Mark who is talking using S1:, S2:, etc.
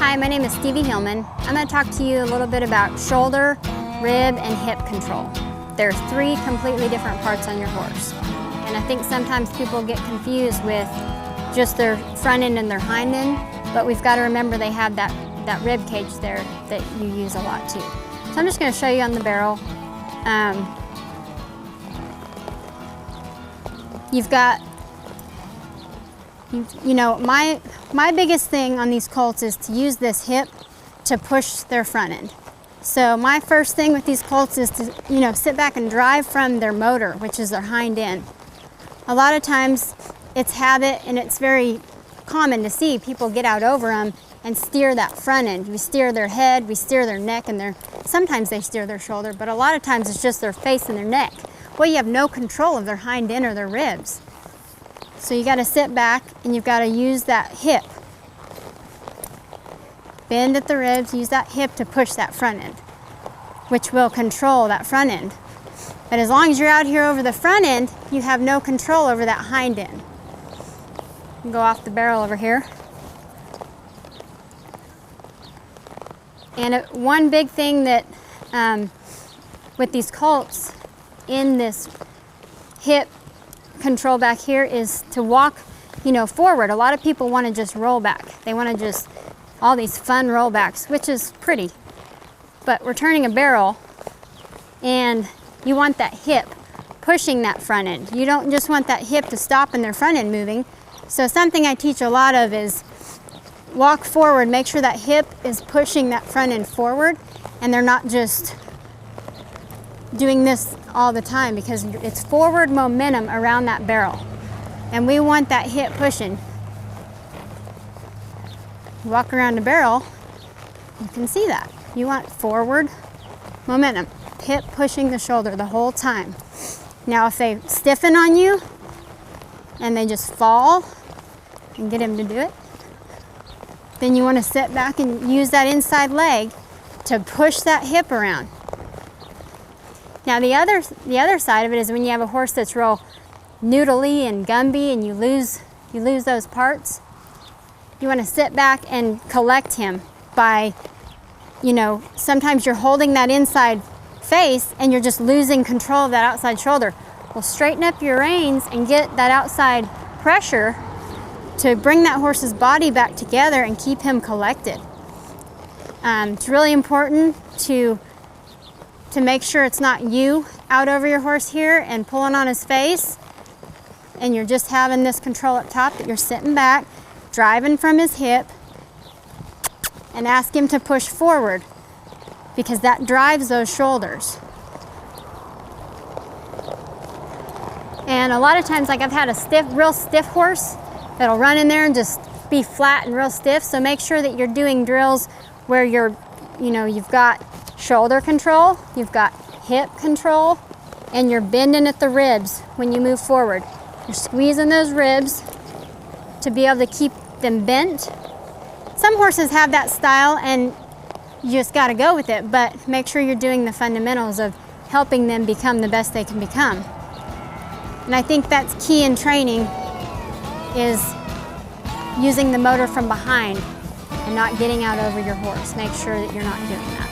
S1: Hi, my name is Stevi Hillman. I'm going to talk to you a little bit about shoulder, rib, and hip control. There are three completely different parts on your horse. And I think sometimes people get confused with just their front end and their hind end, but we've got to remember they have that rib cage there that you use a lot too. So I'm just going to show you on the barrel. You've got, you know, my biggest thing on these colts is to use this hip to push their front end. So my first thing with these colts is to, you know, sit back and drive from their motor, which is their hind end. A lot of times it's habit, and it's very common to see people get out over them and steer that front end. We steer their head, we steer their neck, and sometimes they steer their shoulder, but a lot of times it's just their face and their neck. Well, you have no control of their hind end or their ribs. So you got to sit back and you've got to use that hip. Bend at the ribs, use that hip to push that front end, which will control that front end. But as long as you're out here over the front end, you have no control over that hind end. Go off the barrel over here. And one big thing that with these colts in this hip control back here is to walk, you know, forward. A lot of people want to just roll back. They want to just, all these fun rollbacks, which is pretty. But we're turning a barrel and you want that hip pushing that front end. You don't just want that hip to stop and their front end moving. So something I teach a lot of is walk forward, make sure that hip is pushing that front end forward and they're not just doing this all the time, because it's forward momentum around that barrel. And we want that hip pushing. You walk around the barrel, you can see that. You want forward momentum, hip pushing the shoulder the whole time. Now if they stiffen on you and they just fall and get him to do it, then you want to sit back and use that inside leg to push that hip around. Now the other side of it is when you have a horse that's real noodly and Gumby and you lose those parts, you want to sit back and collect him by, you know, sometimes you're holding that inside face and you're just losing control of that outside shoulder. Well, straighten up your reins and get that outside pressure to bring that horse's body back together and keep him collected. It's really important to make sure it's not you out over your horse here and pulling on his face and you're just having this control up top, that you're sitting back, driving from his hip, and ask him to push forward because that drives those shoulders. And a lot of times, like I've had a real stiff horse that'll run in there and just be flat and real stiff, so make sure that you're doing drills where you've got shoulder control, you've got hip control, and you're bending at the ribs when you move forward. You're squeezing those ribs to be able to keep them bent. Some horses have that style and you just got to go with it, but make sure you're doing the fundamentals of helping them become the best they can become. And I think that's key in training, is using the motor from behind and not getting out over your horse. Make sure that you're not doing that.